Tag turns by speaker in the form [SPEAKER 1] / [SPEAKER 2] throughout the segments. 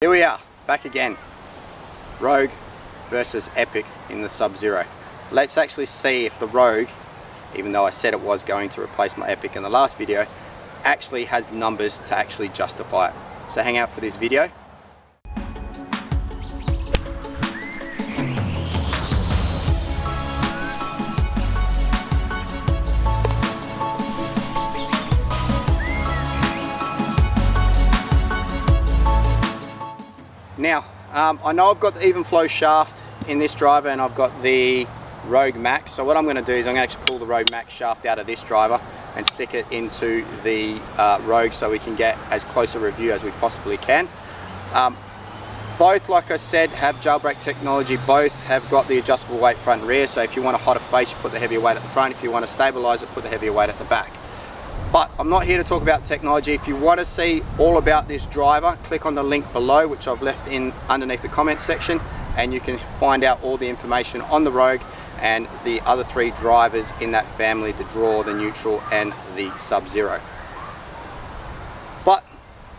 [SPEAKER 1] Here we are, back again. Rogue versus Epic in the Sub-Zero. Let's actually see if the Rogue, even though I said it was going to replace my Epic in the last video, actually has numbers to actually justify it. So hang out for this video. Now, I know I've got the even flow shaft in this driver and I've got the Rogue Max. So what I'm going to do is I'm going to actually pull the Rogue Max shaft out of this driver and stick it into the Rogue so we can get as close a review as we possibly can. Both, like I said, have jailbreak technology. Both have got the adjustable weight front and rear. So if you want a hotter face, you put the heavier weight at the front. If you want to stabilize it, put the heavier weight at the back. But I'm not here to talk about technology. If you want to see all about this driver, click on the link below, which I've left in underneath the comments section, and you can find out all the information on the Rogue and the other three drivers in that family: the Draw, the Neutral, and the Sub-Zero. But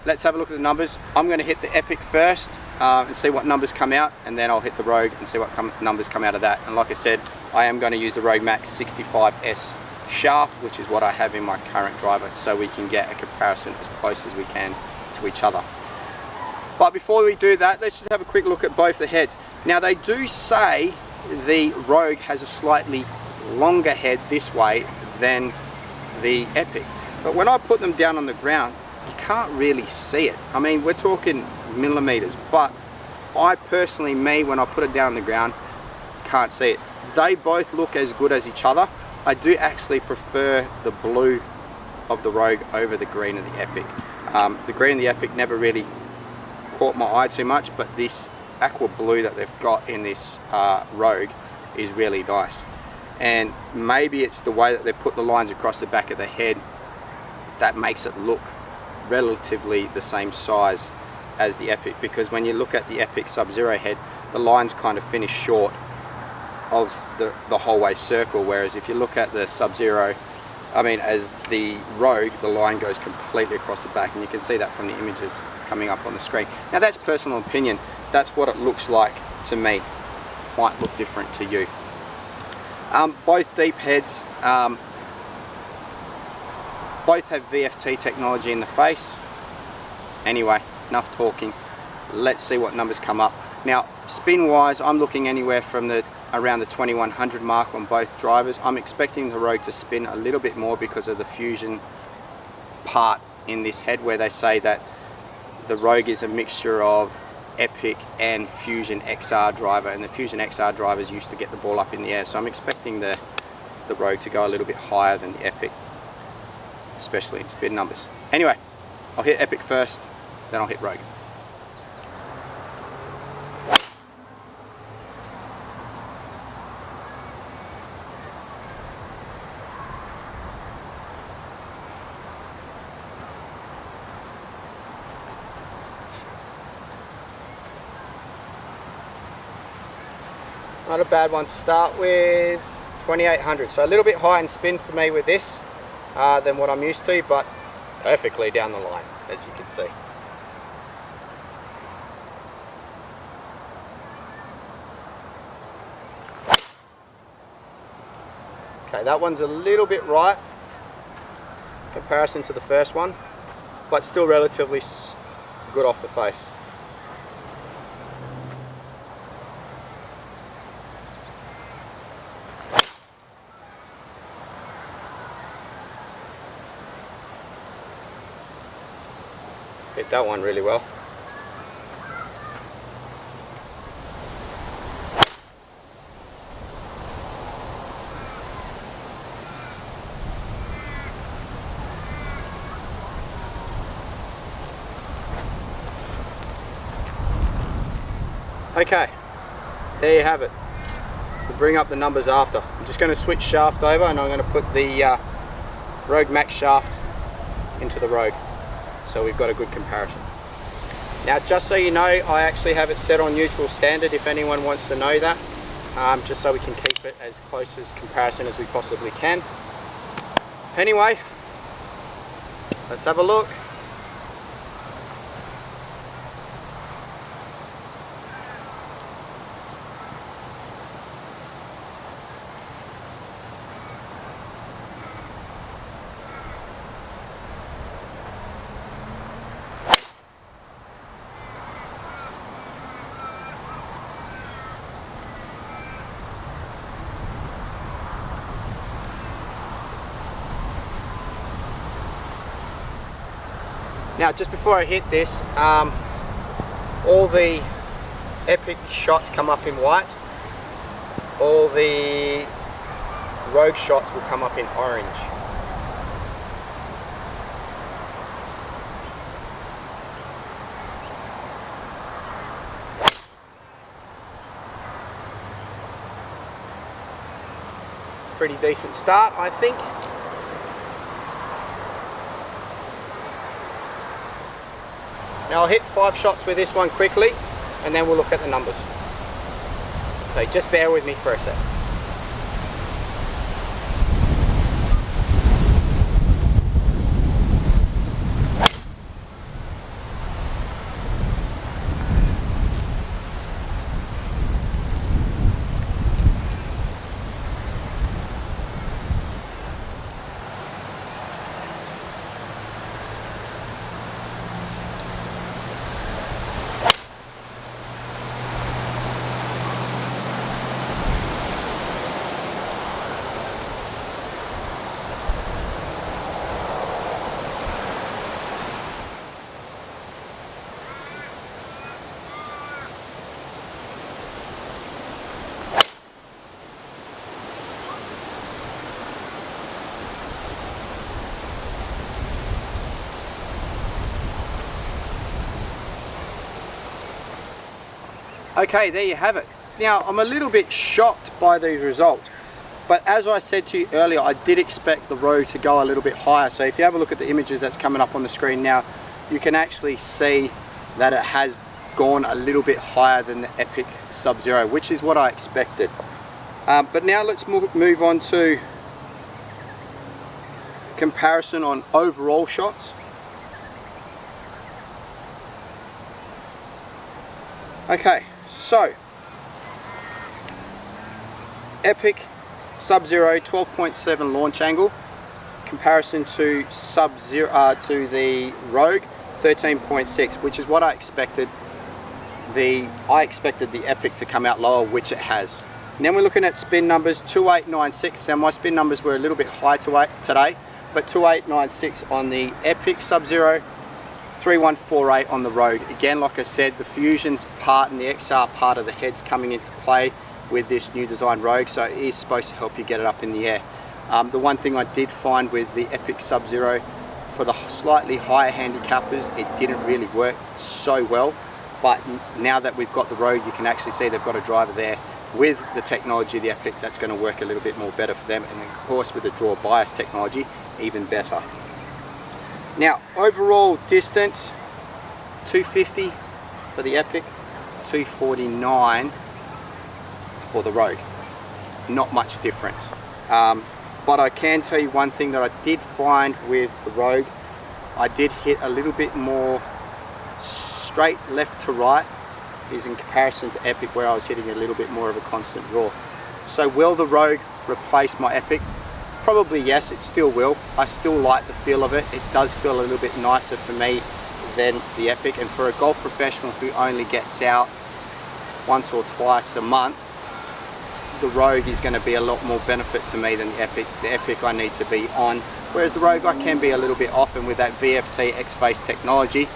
[SPEAKER 1] let's have a look at the numbers. I'm going to hit the Epic first and see what numbers come out, and then I'll hit the Rogue and see what numbers come out of that. And like I said, I am going to use the Rogue Max 65S shaft, which is what I have in my current driver, so we can get a comparison as close as we can to each other. But before we do that, let's just have a quick look at both the heads. Now, they do say the Rogue has a slightly longer head this way than the Epic, but when I put them down on the ground, you can't really see it. I mean, we're talking millimeters, but I personally, when I put it down on the ground, can't see it. They both look as good as each other. I do actually prefer the blue of the Rogue over the green of the Epic. The green of the Epic never really caught my eye too much, but this aqua blue that they've got in this Rogue is really nice. And maybe it's the way that they put the lines across the back of the head that makes it look relatively the same size as the Epic, because when you look at the Epic Sub-Zero head, the lines kind of finish short of the whole way circle, whereas if you look at the Sub-Zero, as the Rogue, the line goes completely across the back, and you can see that from the images coming up on the screen. Now, that's personal opinion. That's what it looks like to me. Might look different to you. Both deep heads, both have VFT technology in the face. Anyway, enough talking. Let's see what numbers come up. Now, spin wise, I'm looking anywhere from around the 2100 mark on both drivers. I'm expecting the Rogue to spin a little bit more because of the fusion part in this head, where they say that the Rogue is a mixture of Epic and Fusion XR driver, and the Fusion XR drivers used to get the ball up in the air, so I'm expecting the Rogue to go a little bit higher than the Epic, especially in spin numbers. Anyway, I'll hit Epic first, then I'll hit Rogue. Not a bad one to start with, 2800. So a little bit high in spin for me with this than what I'm used to, but perfectly down the line, as you can see. Okay, that one's a little bit right in comparison to the first one, but still relatively good off the face. Hit that one really well. Okay, there you have it. We'll bring up the numbers after. I'm just going to switch shaft over, and I'm going to put the Rogue Max shaft into the Rogue, so we've got a good comparison. Now, just so you know, I actually have it set on neutral standard, if anyone wants to know that, just so we can keep it as close as comparison as we possibly can. Anyway, let's have a look. Now just before I hit this, all the Epic shots come up in white, all the Rogue shots will come up in orange. Pretty decent start, I think. Now I'll hit 5 shots with this one quickly and then we'll look at the numbers. So just bear with me for a sec. Okay, there you have it. Now, I'm a little bit shocked by these results, but as I said to you earlier, I did expect the Rogue to go a little bit higher. So if you have a look at the images that's coming up on the screen now, you can actually see that it has gone a little bit higher than the Epic Sub-Zero, which is what I expected. But now let's move on to comparison on overall shots. Okay, so Epic Sub-Zero 12.7 launch angle, comparison to Sub-Zero to the Rogue 13.6, which is what I expected. I expected the Epic to come out lower, which it has. And then we're looking at spin numbers 2896. Now my spin numbers were a little bit high today, but 2896 on the Epic Sub-Zero, 3148 on the Rogue. Again, like I said, the Fusion's part and the XR part of the head's coming into play with this new design Rogue, so it is supposed to help you get it up in the air. The one thing I did find with the Epic Sub-Zero, for the slightly higher handicappers, it didn't really work so well, but now that we've got the Rogue, you can actually see they've got a driver there with the technology of the Epic that's going to work a little bit more better for them, and of course with the draw bias technology, even better. Now, overall distance, 250 for the Epic, 249 for the Rogue. Not much difference. But I can tell you one thing that I did find with the Rogue, I did hit a little bit more straight left to right, is in comparison to Epic, where I was hitting a little bit more of a constant draw. So will the Rogue replace my Epic? Probably yes, it still will. I still like the feel of it. It does feel a little bit nicer for me than the Epic, and for a golf professional who only gets out once or twice a month, the Rogue is going to be a lot more benefit to me than the Epic. The Epic I need to be on, whereas the Rogue I can be a little bit off, and with that VFT X-Face technology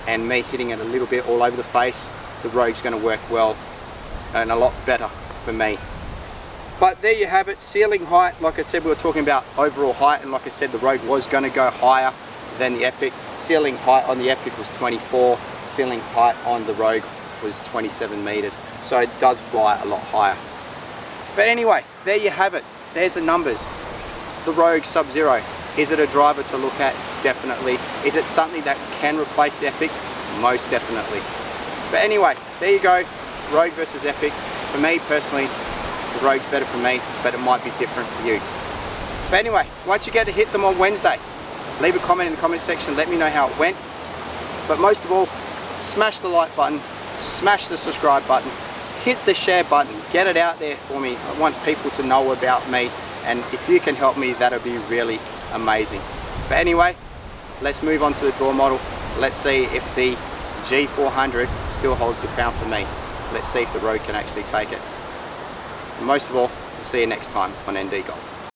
[SPEAKER 1] and me hitting it a little bit all over the face, the Rogue's going to work well and a lot better for me. But there you have it, ceiling height. Like I said, we were talking about overall height, and like I said, the Rogue was going to go higher than the Epic. Ceiling height on the Epic was 24, ceiling height on the Rogue was 27 meters, so it does fly a lot higher. But anyway, there you have it. There's the numbers. The Rogue Sub-Zero. Is it a driver to look at? Definitely. Is it something that can replace the Epic? Most definitely. But anyway, there you go. Rogue versus Epic. For me personally, the Rogue's better for me, but it might be different for you. But anyway, once you get to hit them on Wednesday, leave a comment in the comment section, let me know how it went. But most of all, smash the like button, smash the subscribe button, hit the share button, get it out there for me. I want people to know about me, and if you can help me, that'll be really amazing. But anyway, let's move on to the draw model. Let's see if the G400 still holds the crown for me. Let's see if the Rogue can actually take it. And most of all, we'll see you next time on ND Golf.